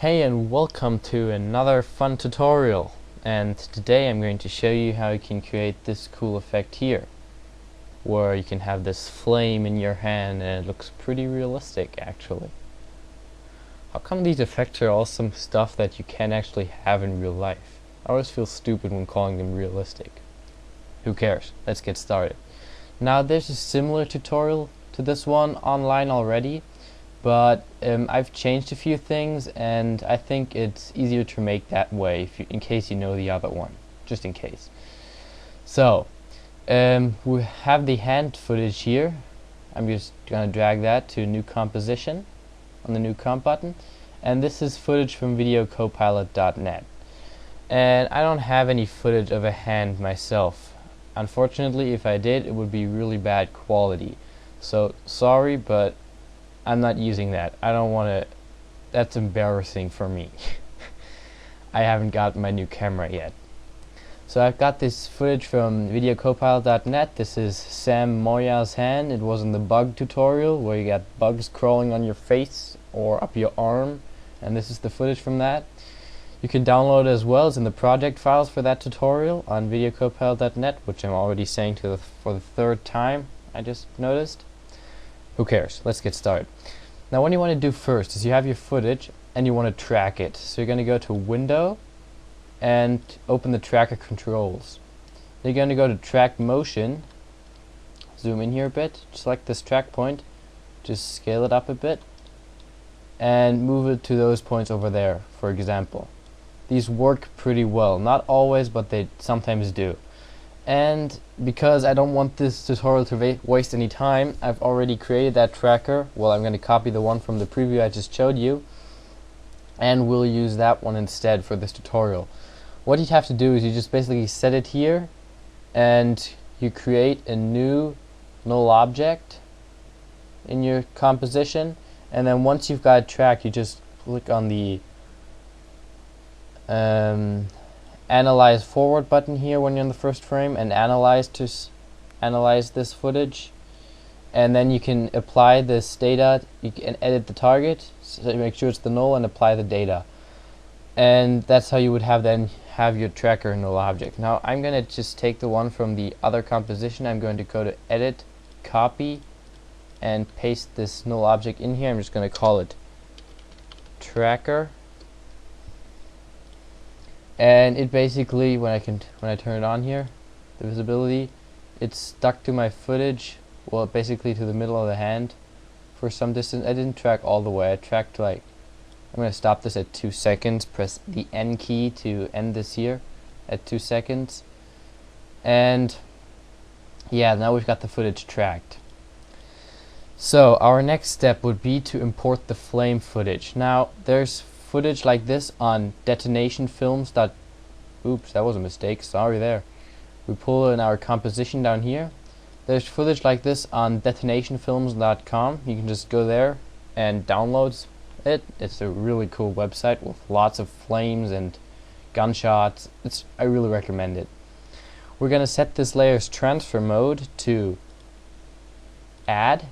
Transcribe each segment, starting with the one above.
Hey and welcome to another fun tutorial, and today I'm going to show you how you can create this cool effect here where you can have this flame in your hand and it looks pretty realistic actually. How come these effects are all some stuff that you can't actually have in real life? I always feel stupid when calling them realistic. Who cares? Let's get started. Now there's a similar tutorial to this one online already, but I've changed a few things and I think it's easier to make that way in case you know the other one, just in case. So we have the hand footage here. I'm just gonna drag that to new composition on the new comp button, and this is footage from videocopilot.net, and I don't have any footage of a hand myself. Unfortunately, if I did, it would be really bad quality, so sorry, but I'm not using that. I don't want to. That's embarrassing for me. I haven't got my new camera yet. So I've got this footage from videocopilot.net. This is Sam Moya's hand. It was in the bug tutorial where you got bugs crawling on your face or up your arm, and this is the footage from that. You can download it as well as in the project files for that tutorial on videocopilot.net, which I'm already saying for the third time, I just noticed. Who cares? Let's get started. Now what you want to do first is you have your footage and you want to track it. So you're going to go to Window and open the tracker controls. Then you're going to go to track motion, zoom in here a bit, select this track point, just scale it up a bit and move it to those points over there, for example. These work pretty well, not always, but they sometimes do. And because I don't want this tutorial to waste any time, I've already created that tracker. Well, I'm going to copy the one from the preview I just showed you, and we'll use that one instead for this tutorial. What you have to do is you just basically set it here, and you create a new null object in your composition, and then once you've got it tracked, you just click on the analyze forward button here when you're in the first frame and analyze this footage, and then you can apply this data. You can edit the target, so make sure it's the null, and apply the data, and that's how you would have your tracker null object. Now I'm going to just take the one from the other composition. I'm going to go to edit, copy, and paste this null object in here. I'm just going to call it tracker. And it basically, when I turn it on here, the visibility, it's stuck to my footage, well, basically to the middle of the hand for some distance. I didn't track all the way. I tracked I'm going to stop this at 2 seconds, press the N key to end this here at 2 seconds. And yeah, now we've got the footage tracked. So our next step would be to import the flame footage. Now there's footage like this on detonationfilms. Oops, that was a mistake, sorry there. We pull in our composition down here. There's footage like this on detonationfilms.com. You can just go there and download it. It's a really cool website with lots of flames and gunshots. I really recommend it. We're going to set this layer's transfer mode to add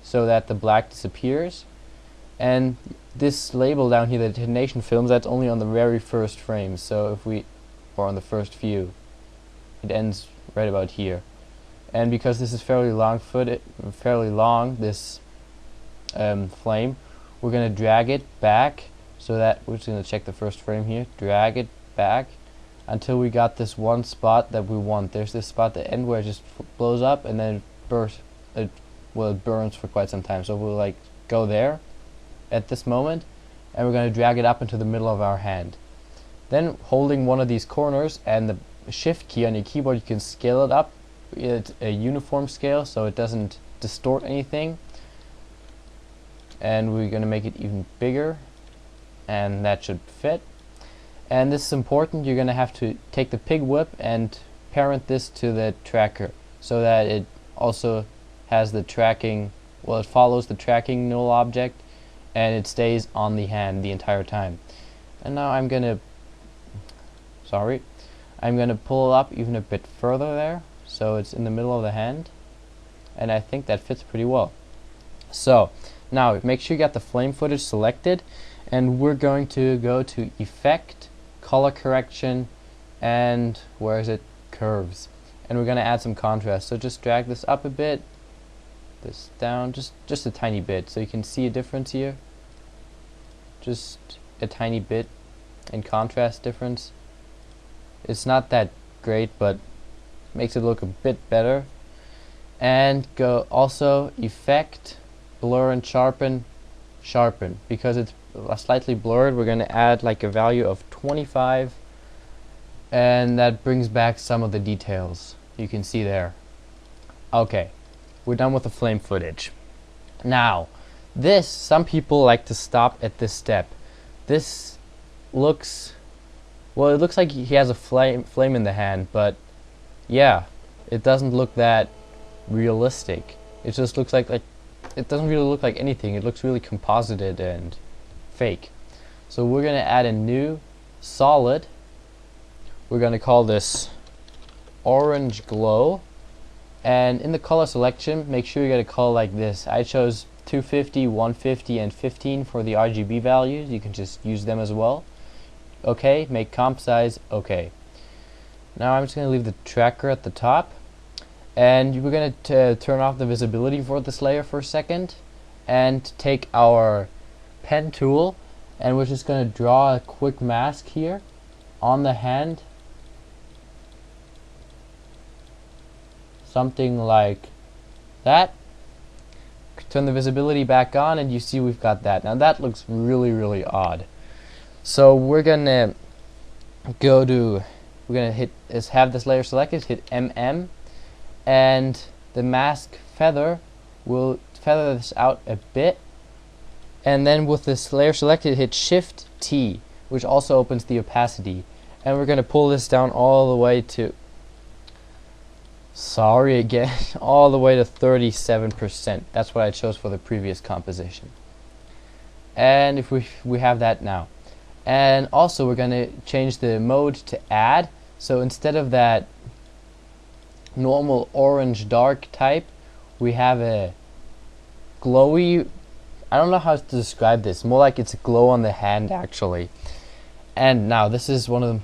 so that the black disappears, and this label down here, the detonation films, that's only on the very first frame. So or on the first view, it ends right about here. And because this is fairly long, this flame, we're going to drag it back so that we're just going to check the first frame here. Drag it back until we got this one spot that we want. There's this spot at the end where it just blows up and then it burns for quite some time. So we'll go there at this moment, and we're going to drag it up into the middle of our hand. Then holding one of these corners and the shift key on your keyboard, you can scale it up. It's a uniform scale so it doesn't distort anything, and we're going to make it even bigger, and that should fit. And this is important. You're going to have to take the pig whip and parent this to the tracker so that it also has the tracking, well, it follows the tracking null object and it stays on the hand the entire time. And now I'm gonna pull it up even a bit further there so it's in the middle of the hand, and I think that fits pretty well. So Now make sure you got the flame footage selected, and we're going to go to Effect, Color Correction, and where is it? Curves. And we're going to add some contrast. So just drag this up a bit, this down, just a tiny bit, so you can see a difference here. Just a tiny bit in contrast difference. It's not that great, but makes it look a bit better. And go also Effect, Blur and Sharpen, Sharpen. Because it's slightly blurred, we're going to add like a value of 25, and that brings back some of the details you can see there. Okay, we're done with the flame footage. Now, this, some people like to stop at this step. This looks, well, it looks like he has a flame in the hand, but yeah, it doesn't look that realistic. It just looks like it doesn't really look like anything. It looks really composited and fake. So we're going to add a new solid. We're going to call this Orange Glow, and in the color selection make sure you get a color like this. I chose 250, 150 and 15 for the RGB values. You can just use them as well. Okay, make comp size okay. Now I'm just going to leave the tracker at the top, and we're going to turn off the visibility for this layer for a second, and take our pen tool, and we're just going to draw a quick mask here on the hand, something like that. Turn the visibility back on, and you see we've got that. Now that looks really, really odd. So we're gonna go to, we're gonna hit, have this layer selected, hit MM, and the mask feather will feather this out a bit, and then with this layer selected, hit Shift T, which also opens the opacity, and we're gonna pull this down all the way to, sorry again, all the way to 37%. That's what I chose for the previous composition. And if we have that now. And also we're going to change the mode to add. So instead of that normal orange dark type, we have a glowy, I don't know how to describe this, more like it's a glow on the hand actually. And now this is one of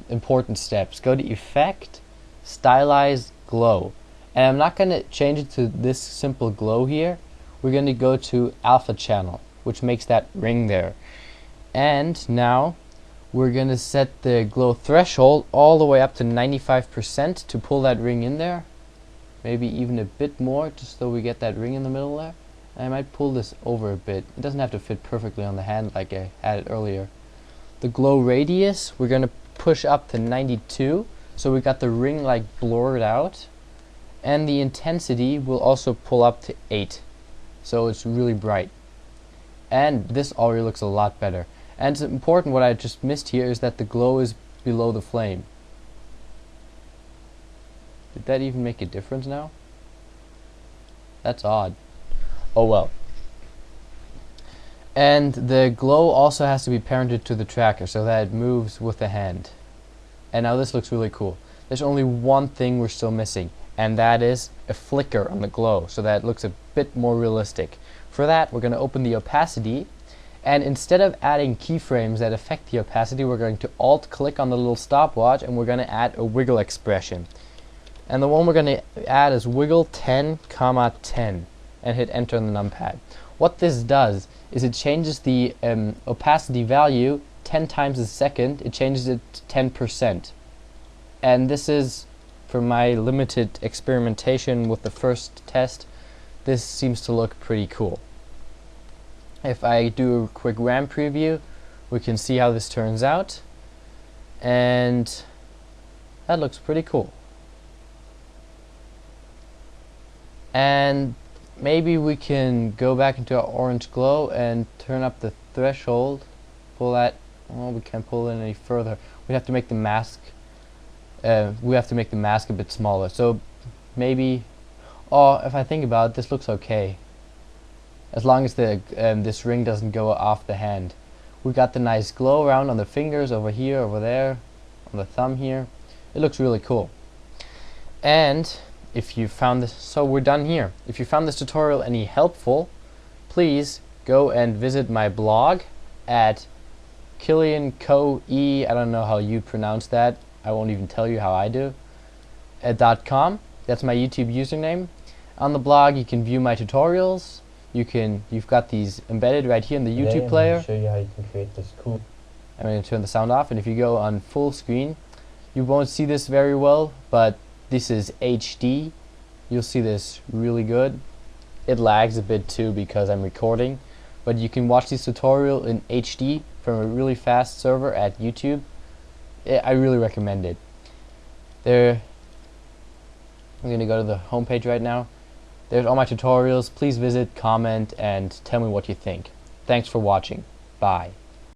the important steps. Go to Effect, Stylize Glow, and I'm not going to change it to this simple glow here. We're going to go to Alpha Channel, which makes that ring there, and now we're going to set the glow threshold all the way up to 95% to pull that ring in there, maybe even a bit more, just so we get that ring in the middle there. I might pull this over a bit. It doesn't have to fit perfectly on the hand like I had it earlier. The glow radius we're going to push up to 92. So we got the ring like blurred out, and the intensity will also pull up to 8, so it's really bright, and this already looks a lot better. And it's important, what I just missed here is that the glow is below the flame. Did that even make a difference now? That's odd. Oh well. And the glow also has to be parented to the tracker so that it moves with the hand. And now this looks really cool. There's only one thing we're still missing, and that is a flicker on the glow, so that it looks a bit more realistic. For that, we're going to open the opacity, and instead of adding keyframes that affect the opacity, we're going to Alt-click on the little stopwatch, and we're going to add a wiggle expression. And the one we're going to add is wiggle 10, 10, and hit enter on the numpad. What this does is it changes the opacity value 10 times a second. It changes it to 10%. And this is, for my limited experimentation with the first test, this seems to look pretty cool. If I do a quick RAM preview, we can see how this turns out, and that looks pretty cool. And maybe we can go back into our orange glow and turn up the threshold, pull that, well, we can't pull it any further. We have to make the mask a bit smaller. So maybe, oh, if I think about it, this looks okay. As long as the this ring doesn't go off the hand. We got the nice glow around on the fingers, over here, over there, on the thumb here. It looks really cool. And if you found this, so we're done here. If you found this tutorial any helpful, please go and visit my blog at KillianCoe, I don't know how you pronounce that, I won't even tell you how I do, .com. That's my YouTube username. On the blog you can view my tutorials. You've got these embedded right here in the YouTube player. I'm going to show you how you can create this cool. I'm going to turn the sound off, and if you go on full screen, you won't see this very well, but this is HD. You'll see this really good. It lags a bit too because I'm recording, but you can watch this tutorial in HD from a really fast server at YouTube. I really recommend it. I'm going to go to the home page right now. There's all my tutorials. Please visit, comment, and tell me what you think. Thanks for watching. Bye.